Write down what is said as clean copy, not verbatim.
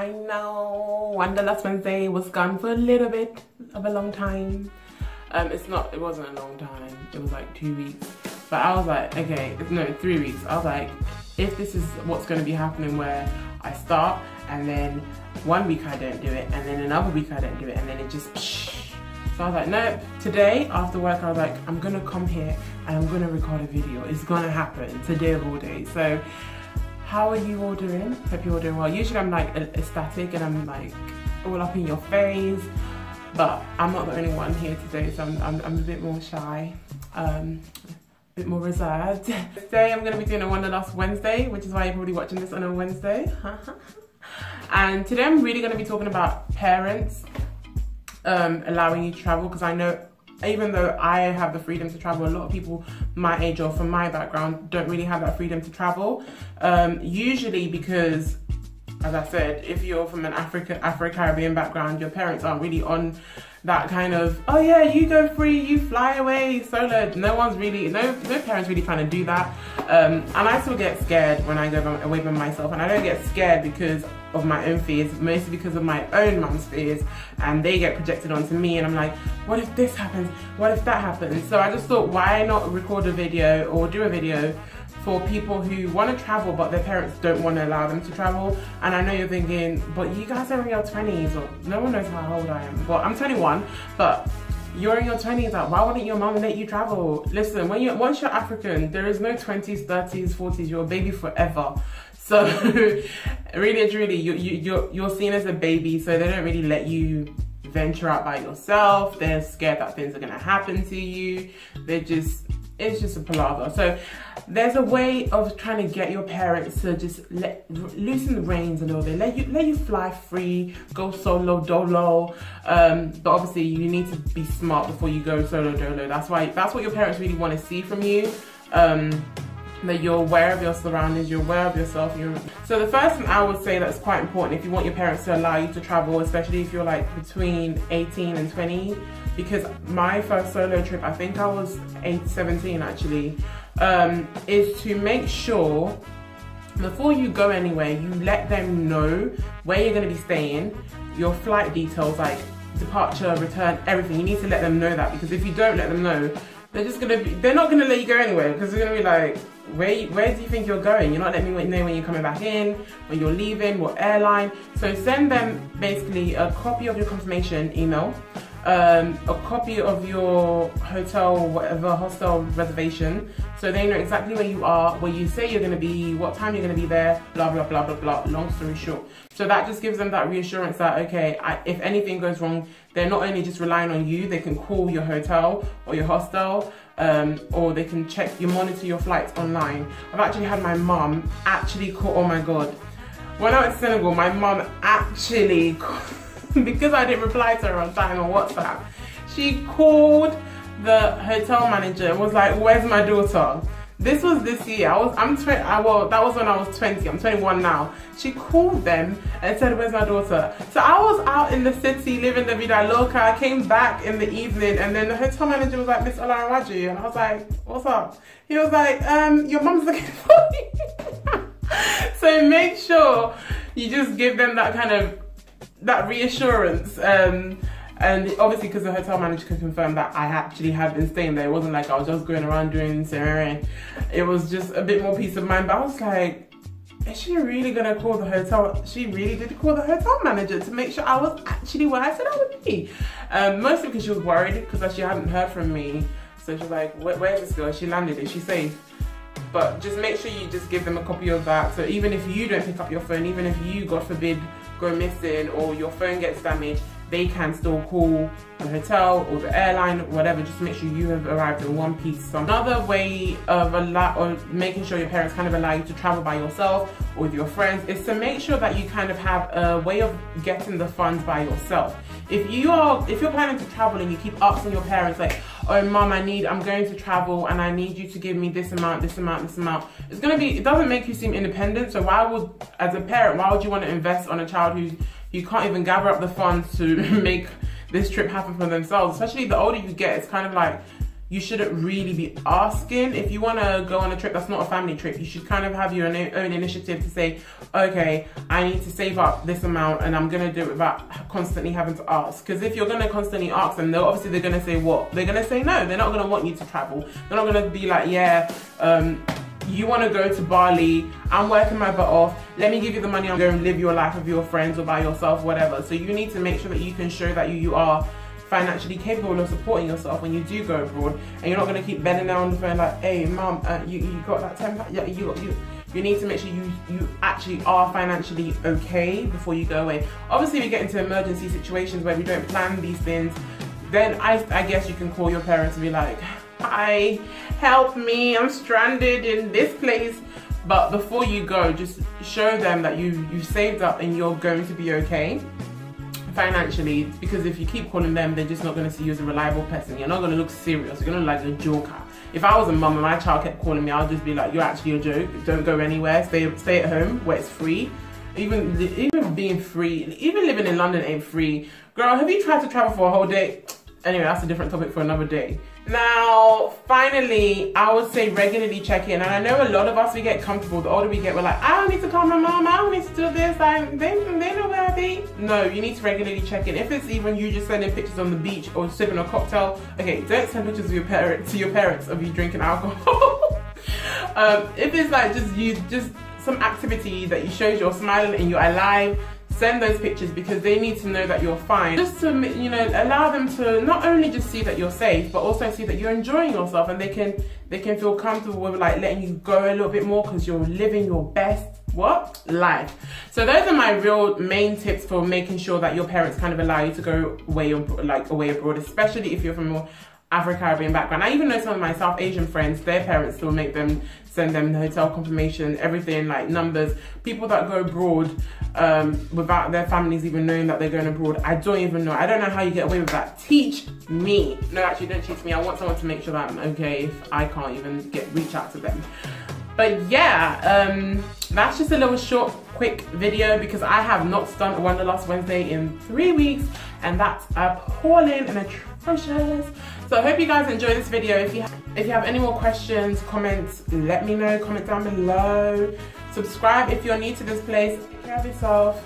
I know Wanderlust Wednesday was gone for a little bit of a long time. It wasn't a long time, it was like 2 weeks. But I was like, okay, no, 3 weeks. I was like, if this is what's going to be happening, where I start and then 1 week I don't do it and then another week I don't do it and then it just so I was like, nope. Today after work I was like, I'm gonna come here and I'm gonna record a video. It's gonna happen today of all days. So how are you all doing? Hope you're all doing well. Usually I'm like ecstatic and I'm like all up in your face, but I'm not the only one here today, so I'm a bit more shy, a bit more reserved. Today I'm going to be doing a Wanderlust Wednesday, which is why you're probably watching this on a Wednesday. And today I'm really going to be talking about parents allowing you to travel, because I know even though I have the freedom to travel, a lot of people my age or from my background don't really have that freedom to travel. Usually because, as I said, if you're from an Afro-Caribbean background, your parents aren't really on that kind of, oh yeah, you go free, you fly away solo. No parents really trying to do that. And I still get scared when I go away by myself, and I don't get scared because of my own fears, mostly because of my own mum's fears, and they get projected onto me, and I'm like, what if this happens? What if that happens? So I just thought, why not record a video or do a video for people who want to travel but their parents don't want to allow them to travel. And I know you're thinking, but you guys are in your 20s, or no one knows how old I am. Well, I'm 21, but you're in your 20s, like, why wouldn't your mum let you travel? Listen, once you're African, there is no 20s, 30s, 40s, you're a baby forever. So really and truly, you're seen as a baby, so they don't really let you venture out by yourself. They're scared that things are gonna happen to you. It's just a palaver. So there's a way of trying to get your parents to just loosen the reins a little bit, let you fly free, go solo dolo. But obviously you need to be smart before you go solo dolo. That's what your parents really want to see from you. That you're aware of your surroundings, you're aware of yourself. So the first thing I would say that's quite important if you want your parents to allow you to travel, especially if you're like between 18 and 20, because my first solo trip, I think I was 17 actually, is to make sure before you go anywhere, you let them know where you're going to be staying, your flight details, like departure, return, everything. You need to let them know that, because if you don't let them know, they're not gonna let you go anywhere, because they're gonna be like, where do you think you're going? You're not letting me know when you're coming back in, when you're leaving, what airline. So send them basically a copy of your confirmation email, a copy of your hotel, whatever, hostel reservation, so they know exactly where you are, where you say you're going to be, what time you're going to be there, blah blah blah blah blah. Long story short, so that just gives them that reassurance that, okay, if anything goes wrong, they're not only just relying on you, they can call your hotel or your hostel, or they can monitor your flights online. I've actually had my mum actually call, oh my god, when I was in Senegal, my mum actually because I didn't reply to her on time on WhatsApp, she called the hotel manager and was like, where's my daughter? This was this year. Well, that was when I was 20. I'm 21 now. She called them and said, where's my daughter? So I was out in the city living the vida loca. I came back in the evening, and then the hotel manager was like, Miss Olarawaju, and I was like, what's up? He was like, your mum's looking for you. So make sure you just give them that kind of reassurance, and obviously because the hotel manager could confirm that I actually had been staying there. It wasn't like I was just going around doing ceremony. It was just a bit more peace of mind. But I was like, is she really gonna call the hotel? She really did call the hotel manager to make sure I was actually where I said I would be. Mostly because she was worried, because she hadn't heard from me. So she was like, where's this girl? She landed, is she safe? But just make sure you just give them a copy of that. So even if you don't pick up your phone, even if you, God forbid, go missing or your phone gets damaged, they can still call the hotel or the airline, whatever. Just make sure you have arrived in one piece. So another way of making sure your parents kind of allow you to travel by yourself or with your friends is to make sure that you kind of have a way of getting the funds by yourself. If you're planning to travel and you keep asking your parents like, oh mum, I'm going to travel and I need you to give me this amount, this amount, this amount, it doesn't make you seem independent. So as a parent, why would you want to invest on a child who can't even gather up the funds to make this trip happen for themselves? Especially the older you get, it's kind of like you shouldn't really be asking. If you want to go on a trip that's not a family trip, you should kind of have your own initiative to say, okay, I need to save up this amount and I'm going to do it without constantly having to ask. Because if you're going to constantly ask them, they're going to say what? They're going to say no. They're not going to want you to travel. They're not going to be like, yeah, you want to go to Bali, I'm working my butt off, let me give you the money, I'm going to live your life with your friends or by yourself, whatever. So you need to make sure that you can show that you are financially capable of supporting yourself when you do go abroad, and you're not going to keep bending down on the phone like, hey mum, you got that 10 pounds? Yeah, you need to make sure you actually are financially okay before you go away. Obviously we get into emergency situations where we don't plan these things, then I guess you can call your parents and be like, hi, help me, I'm stranded in this place. But before you go, just show them that you've saved up and you're going to be okay financially, because if you keep calling them, they're just not going to see you as a reliable person. You're not going to look serious. You're going to look like a joker. If I was a mum and my child kept calling me, I'll just be like, you're actually a joke. Don't go anywhere. Stay at home where it's free. Even being free, even living in London ain't free. Girl, have you tried to travel for a whole day? Anyway, that's a different topic for another day. Now, finally, I would say regularly check in. And I know a lot of us, we get comfortable. The older we get, we're like, I don't need to call my mom. I don't need to do this. They know where I be. No, you need to regularly check in. If it's even you just sending pictures on the beach or sipping a cocktail, okay, don't send pictures of your parents of you drinking alcohol. If it's like just some activity that you shows you're smiling and you're alive, send those pictures, because they need to know that you're fine. Just to, you know, allow them to not only just see that you're safe, but also see that you're enjoying yourself, and they can feel comfortable with like letting you go a little bit more because you're living your best life. So those are my real main tips for making sure that your parents kind of allow you to go away abroad, especially if you're from more Afro-Caribbean background. I even know some of my South Asian friends, their parents still make them send them the hotel confirmation, everything, like numbers. People that go abroad without their families even knowing that they're going abroad, I don't even know. I don't know how you get away with that. Teach me. No, actually, don't teach me. I want someone to make sure that I'm okay if I can't even reach out to them. But yeah, that's just a little short, quick video because I have not done a Wanderlust Wednesday in 3 weeks, and that's appalling and atrocious. So I hope you guys enjoy this video. If you have any more questions, comments, let me know. Comment down below. Subscribe if you're new to this place. Take care of yourself.